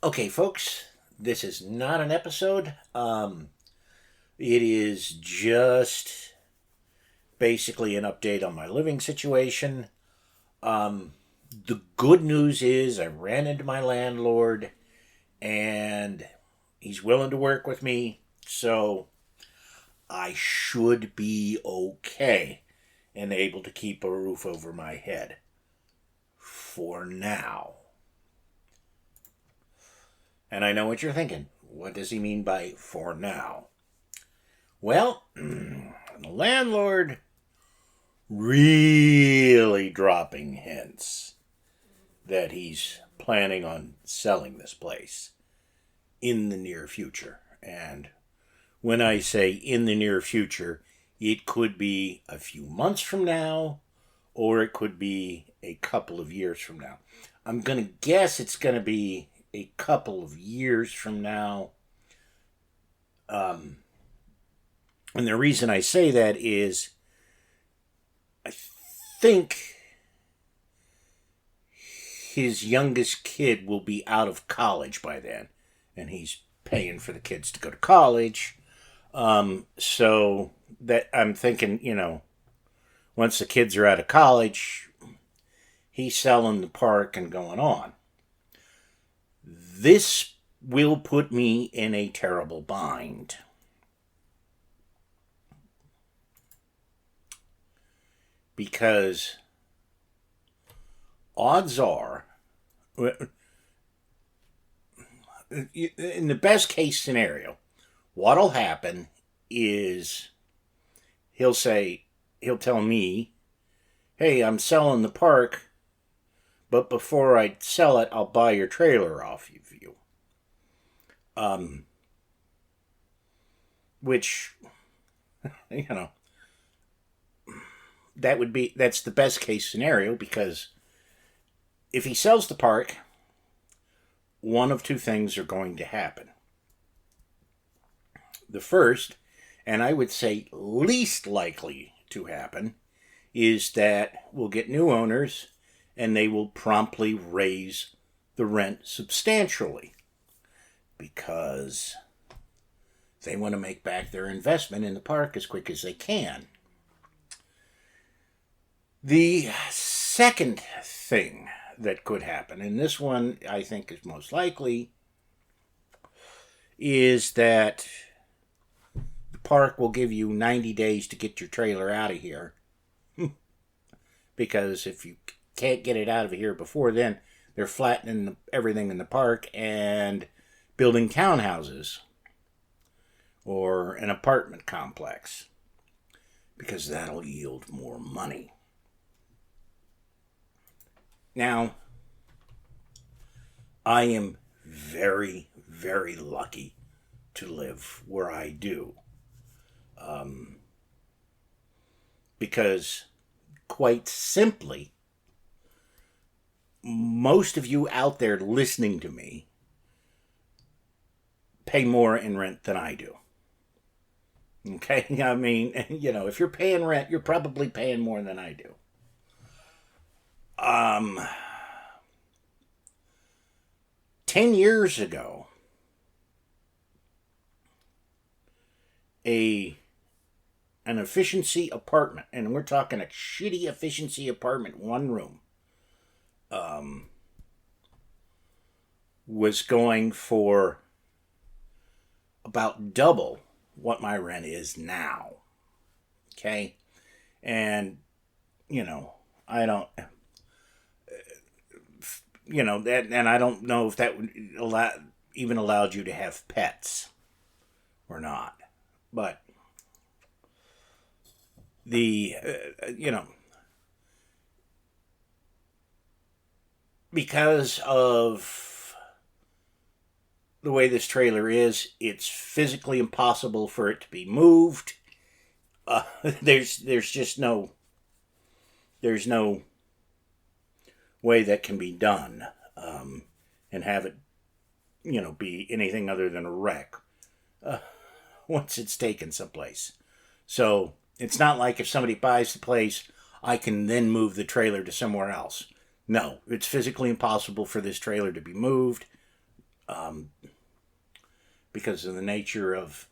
Okay, folks, this is not an episode. It is just basically an update on my living situation. The good news is I ran into my landlord and he's willing to work with me, so I should be okay and able to keep a roof over my head for now. And I know what you're thinking. What does he mean by for now? Well, the landlord really dropping hints that he's planning on selling this place in the near future. And when I say in the near future, it could be a few months from now, or it could be a couple of years from now. I'm going to guess it's going to be a couple of years from now. And the reason I say that is I think his youngest kid will be out of college by then, and he's paying for the kids to go to college. So that I'm thinking, once the kids are out of college, he's selling the park and going on. This will put me in a terrible bind. Because odds are, in the best case scenario, what'll happen is he'll tell me, hey, I'm selling the park, but before I sell it, I'll buy your trailer off of you. Which, that's the best case scenario, because if he sells the park, one of two things are going to happen. The first, and I would say least likely to happen, is that we'll get new owners and they will promptly raise the rent substantially because they want to make back their investment in the park as quick as they can. The second thing that could happen, and this one I think is most likely, is that the park will give you 90 days to get your trailer out of here. Because if you can't get it out of here before then, they're flattening everything in the park and building townhouses or an apartment complex, because that'll yield more money. Now, I am very, very lucky to live where I do. Because, quite simply, most of you out there listening to me pay more in rent than I do. Okay? I mean, if you're paying rent, you're probably paying more than I do. 10 years ago, an efficiency apartment, and we're talking a shitty efficiency apartment, one room, was going for about double what my rent is now. Okay? And, I don't... that, and I don't know if that would even allowed you to have pets or not. But because of the way this trailer is, it's physically impossible for it to be moved. There's just no way that can be done, and have it, be anything other than a wreck once it's taken someplace. So it's not like if somebody buys the place, I can then move the trailer to somewhere else. No, it's physically impossible for this trailer to be moved. because of the nature of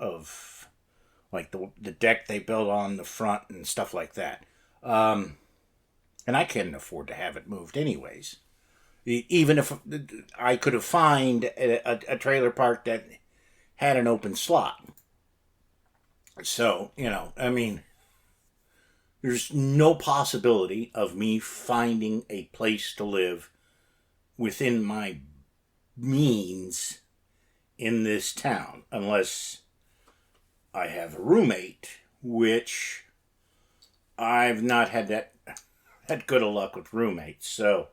like the deck they built on the front and stuff like that. And I couldn't afford to have it moved anyways. Even if I could have found a trailer park that had an open slot. So, I mean, there's no possibility of me finding a place to live within my means in this town unless I have a roommate, which I've not had good of luck with roommates, so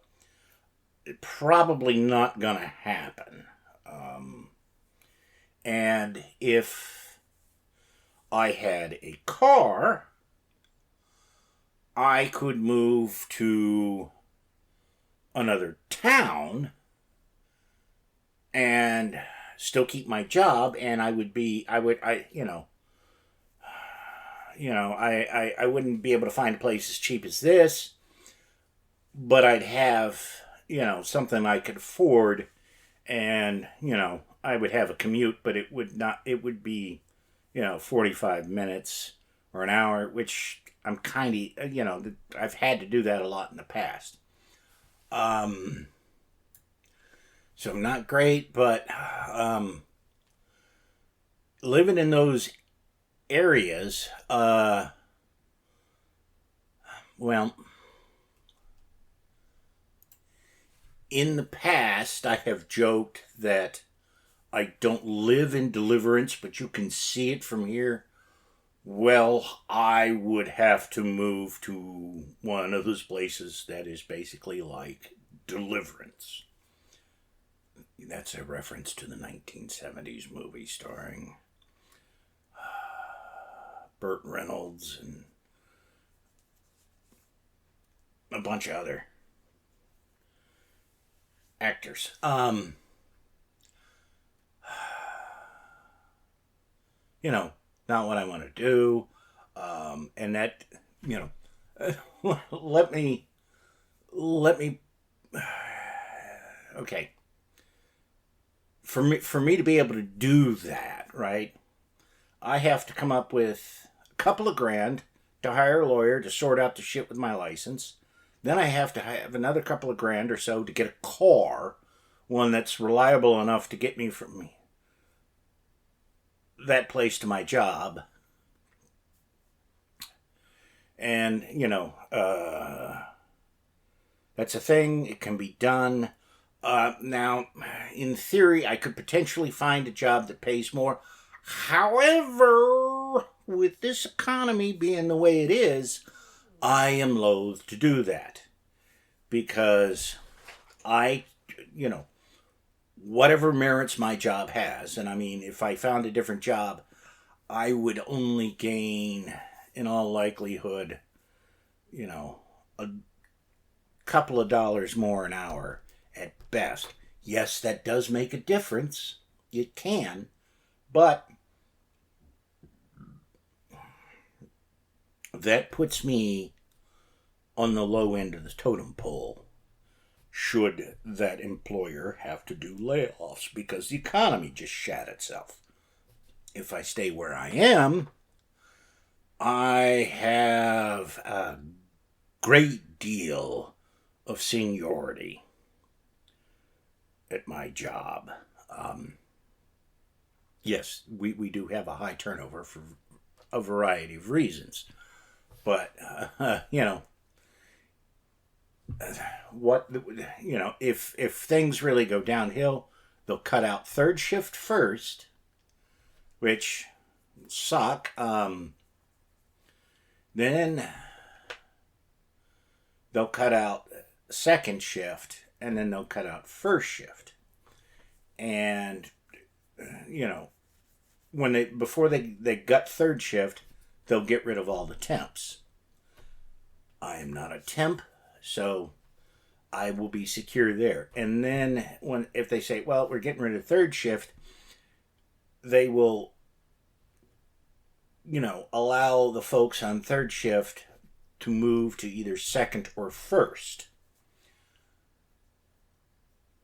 probably not gonna happen. And if I had a car, I could move to another town and still keep my job, and I wouldn't be able to find a place as cheap as this, but I'd have, something I could afford, and, I would have a commute, but it would be, 45 minutes or an hour, which I'm kind of, I've had to do that a lot in the past. So not great, but living in those areas, well, in the past, I have joked that I don't live in Deliverance, but you can see it from here. Well, I would have to move to one of those places that is basically like Deliverance. That's a reference to the 1970s movie starring Burt Reynolds and a bunch of other actors. Not what I want to do. And that, let me, okay. For me to be able to do that, right? I have to come up with a couple of grand to hire a lawyer to sort out the shit with my license. Then I have to have another couple of grand or so to get a car, one that's reliable enough to get me from that place to my job. And, that's a thing. It can be done. Now, in theory, I could potentially find a job that pays more. However, with this economy being the way it is, I am loath to do that. Because whatever merits my job has, and I mean, if I found a different job, I would only gain, in all likelihood, a couple of dollars more an hour at best. Yes, that does make a difference. It can. But that puts me on the low end of the totem pole should that employer have to do layoffs because the economy just shat itself. If I stay where I am, I have a great deal of seniority at my job. Yes, we do have a high turnover for a variety of reasons. But, if things really go downhill, they'll cut out third shift first, which suck. Then they'll cut out second shift, and then they'll cut out first shift. And, before they gut third shift, they'll get rid of all the temps. I am not a temp, so I will be secure there. And then if they say, well, we're getting rid of third shift, they will, allow the folks on third shift to move to either second or first.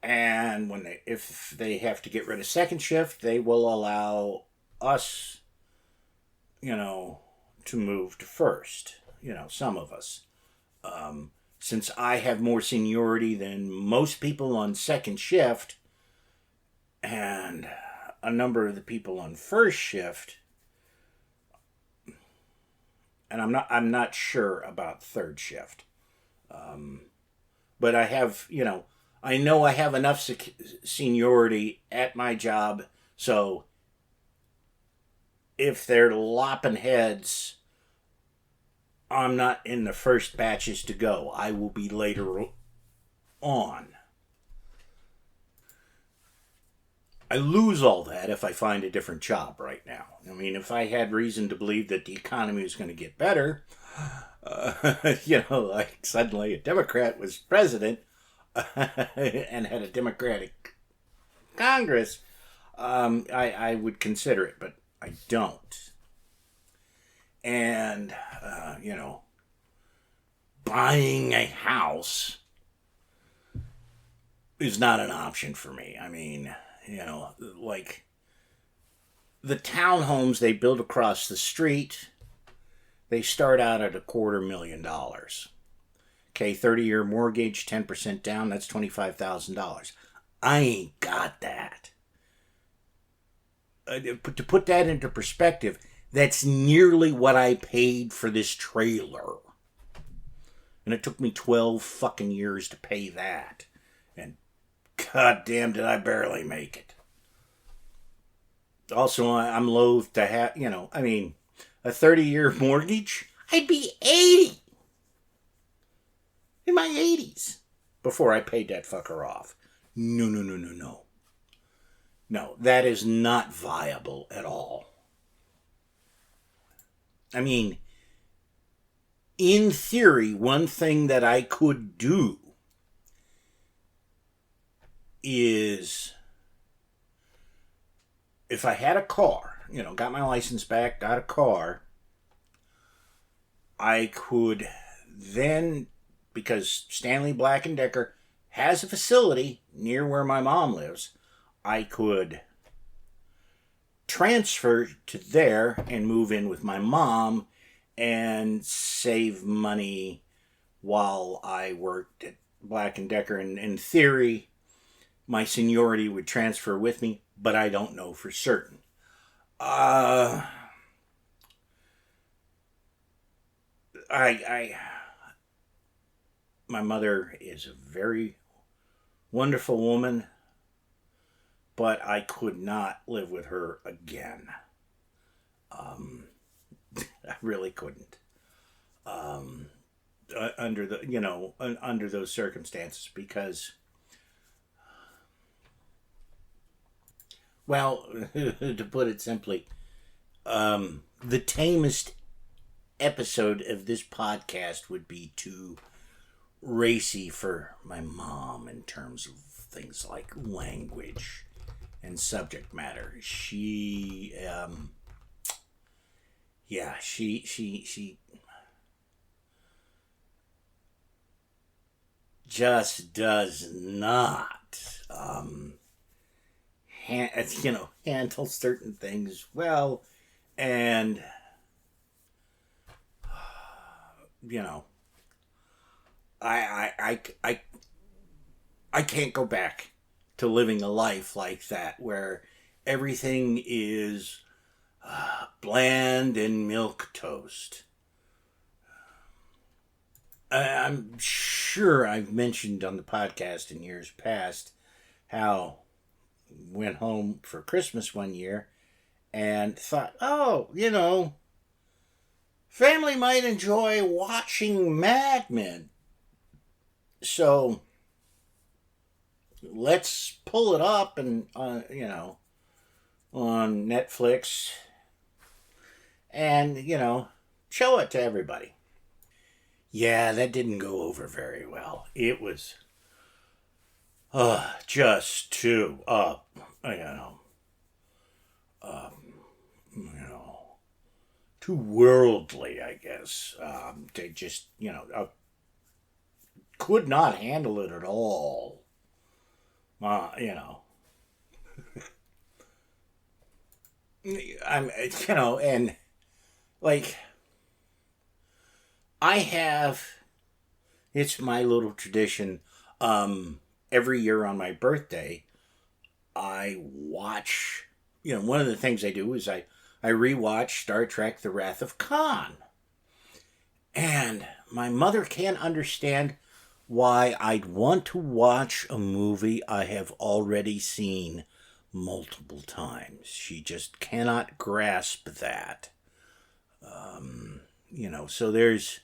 And if they have to get rid of second shift, they will allow us, to move to first. Some of us. Since I have more seniority than most people on second shift, and a number of the people on first shift, and I'm not sure about third shift. But I have, I know I have enough seniority at my job, so if they're lopping heads, I'm not in the first batches to go. I will be later on. I lose all that if I find a different job right now. I mean, if I had reason to believe that the economy was going to get better, like suddenly a Democrat was president and had a Democratic Congress, I would consider it, but I don't. And, buying a house is not an option for me. I mean, like the townhomes they build across the street, they start out at $250,000. Okay, 30-year mortgage, 10% down, that's $25,000. I ain't got that. To put that into perspective, that's nearly what I paid for this trailer. And it took me 12 fucking years to pay that. And goddamn did I barely make it. Also, I'm loath to have, a 30-year mortgage? I'd be 80. In my 80s. Before I paid that fucker off. No. No, that is not viable at all. I mean, in theory, one thing that I could do is, if I had a car, got my license back, got a car, I could then, because Stanley Black & Decker has a facility near where my mom lives, I could transfer to there and move in with my mom and save money while I worked at Black & Decker. And in theory, my seniority would transfer with me, but I don't know for certain. My mother is a very wonderful woman, but I could not live with her again. I really couldn't. Under those circumstances, because, well, to put it simply, the tamest episode of this podcast would be too racy for my mom in terms of things like language and subject matter. She just does not handle certain things well, and I can't go back to living a life like that where everything is bland and milquetoast. I'm sure I've mentioned on the podcast in years past how I went home for Christmas one year and thought, family might enjoy watching Mad Men. So let's pull it up and, on Netflix and, show it to everybody. Yeah, that didn't go over very well. It was just too too worldly, I guess. They just, could not handle it at all. You know, I'm, you know, and like, I have, it's my little tradition. Every year on my birthday, I watch, you know, one of the things I do is I rewatch Star Trek The Wrath of Khan. And my mother can't understand why I'd want to watch a movie I have already seen multiple times. She just cannot grasp that. You know, so there's,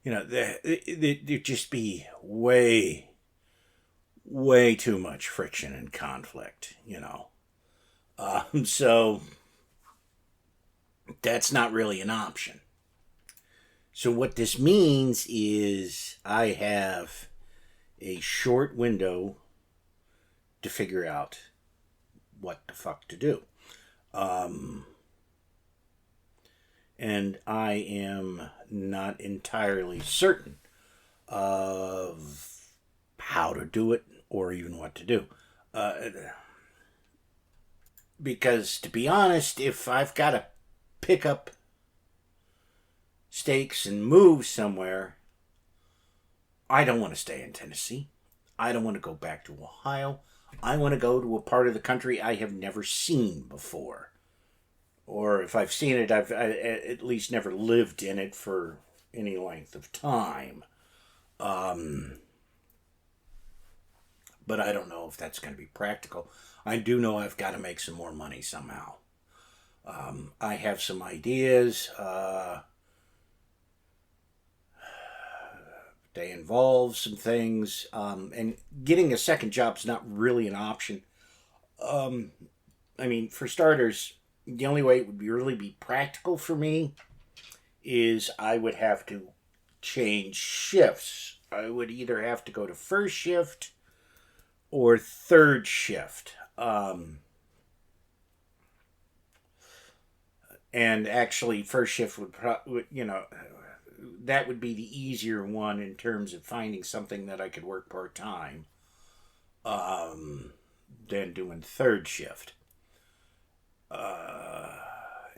you know, there'd just be way too much friction and conflict, you know. So that's not really an option. So what this means is I have a short window to figure out what the fuck to do. And I am not entirely certain of how to do it or even what to do. Because to be honest, if I've got to pick up stakes and move somewhere, I don't want to stay in Tennessee. I don't want to go back to Ohio. I want to go to a part of the country I have never seen before. Or if I've seen it, I've at least never lived in it for any length of time. But I don't know if that's going to be practical. I do know I've got to make some more money somehow. I have some ideas. They involve some things. And getting a second job's not really an option. I mean, for starters, the only way it would really be practical for me is I would have to change shifts. I would either have to go to first shift or third shift. And actually, first shift would, you know, that would be the easier one in terms of finding something that I could work part time than doing third shift.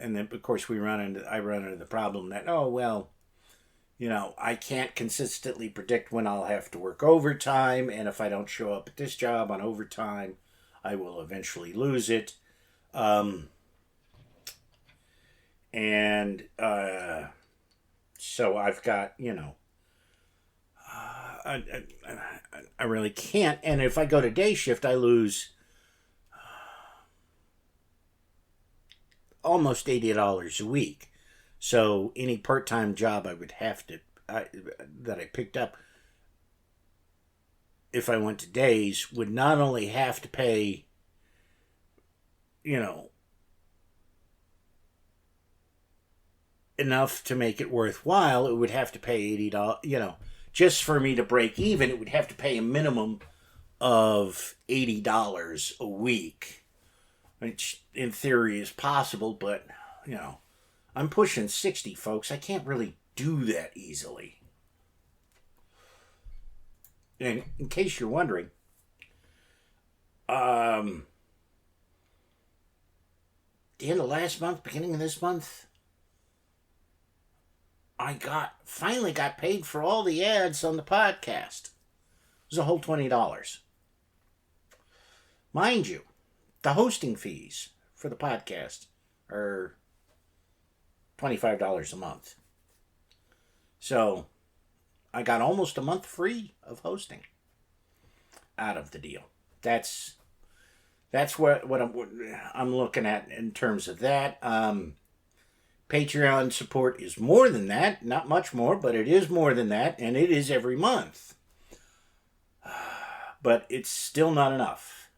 And then, of course, I run into the problem that, oh, well, you know, I can't consistently predict when I'll have to work overtime, and if I don't show up at this job on overtime, I will eventually lose it. So I've got, you know, I really can't. And if I go to day shift, I lose almost $80 a week. So any part-time job I would have to that I picked up if I went to days would not only have to pay, you know, enough to make it worthwhile, it would have to pay $80, you know, just for me to break even, it would have to pay a minimum of $80 a week, which in theory is possible, but, you know, I'm pushing 60, folks. I can't really do that easily. And in case you're wondering, the end of last month, beginning of this month, I finally got paid for all the ads on the podcast. It was a whole $20. Mind you, the hosting fees for the podcast are $25 a month. So I got almost a month free of hosting out of the deal. That's what I'm looking at in terms of that. Patreon support is more than that. Not much more, but it is more than that, and it is every month. But it's still not enough.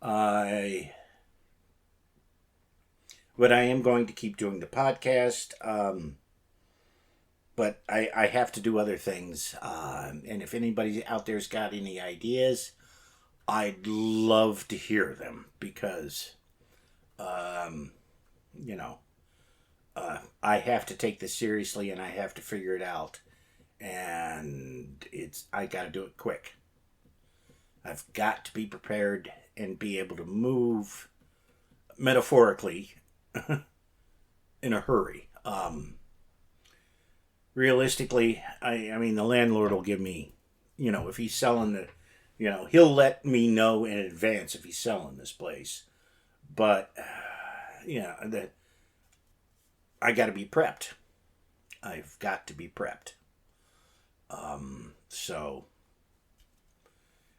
But I am going to keep doing the podcast. But I have to do other things. And if anybody out there's got any ideas, I'd love to hear them because, you know, I have to take this seriously and I have to figure it out. And I got to do it quick. I've got to be prepared and be able to move metaphorically in a hurry. Realistically, I mean, the landlord will give me, if he's selling he'll let me know in advance if he's selling this place. But, that I got to be prepped. I've got to be prepped.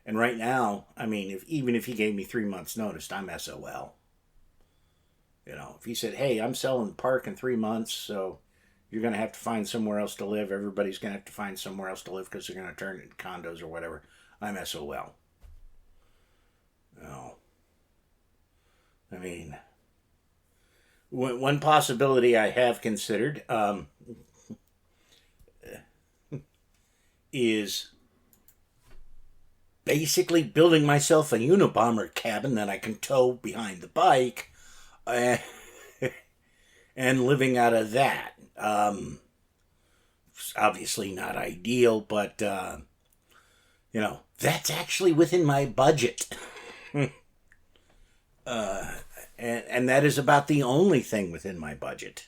And right now, I mean, even if he gave me 3 months notice, I'm SOL. If he said, hey, I'm selling the park in 3 months, so you're going to have to find somewhere else to live. Everybody's going to have to find somewhere else to live because they're going to turn it into condos or whatever. I'm SOL. I mean, one possibility I have considered is basically building myself a Unabomber cabin that I can tow behind the bike and living out of that. Obviously not ideal, but, that's actually within my budget. And that is about the only thing within my budget.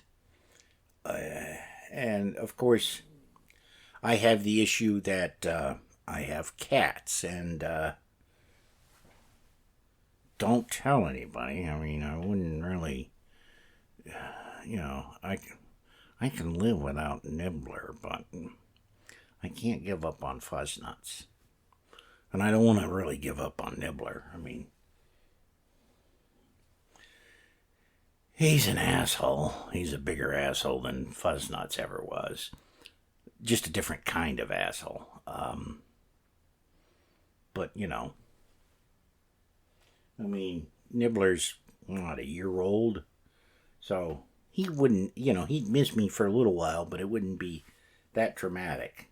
And of course, I have the issue that I have cats, and don't tell anybody. I mean, I wouldn't really, I can live without Nibbler, but I can't give up on Fuzznuts. And I don't want to really give up on Nibbler. I mean, he's an asshole. He's a bigger asshole than Fuzznuts ever was. Just a different kind of asshole. But, I mean, Nibbler's, a year old. So he wouldn't, he'd miss me for a little while, but it wouldn't be that traumatic.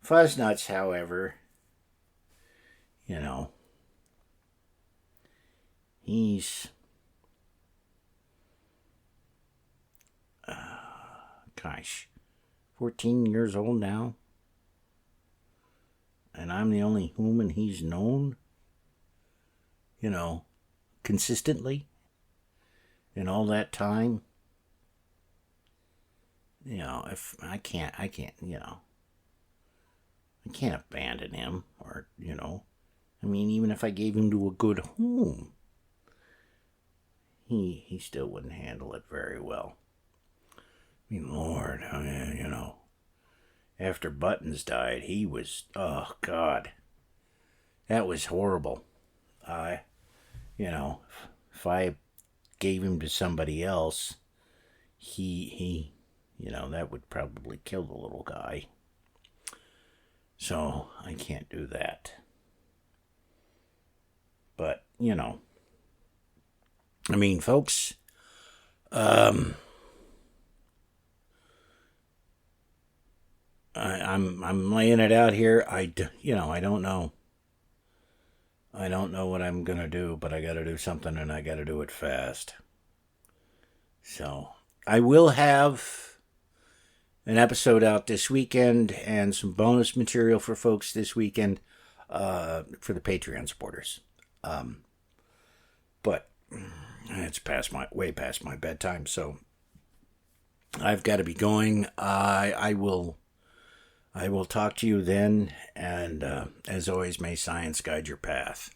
Fuzznuts, however, he's, gosh, 14 years old now. And I'm the only human he's known, consistently in all that time. If I can't, I can't abandon him, or, I mean, even if I gave him to a good home, he still wouldn't handle it very well. I mean, Lord, after Buttons died, he was, oh, God, that was horrible. If I gave him to somebody else, he that would probably kill the little guy. So I can't do that. But, I mean, folks, I'm laying it out here. I don't know. I don't know what I'm going to do, but I got to do something, and I got to do it fast. So I will have an episode out this weekend and some bonus material for folks this weekend for the Patreon supporters. But it's way past my bedtime, so I've got to be going. I will talk to you then, and as always, may science guide your path.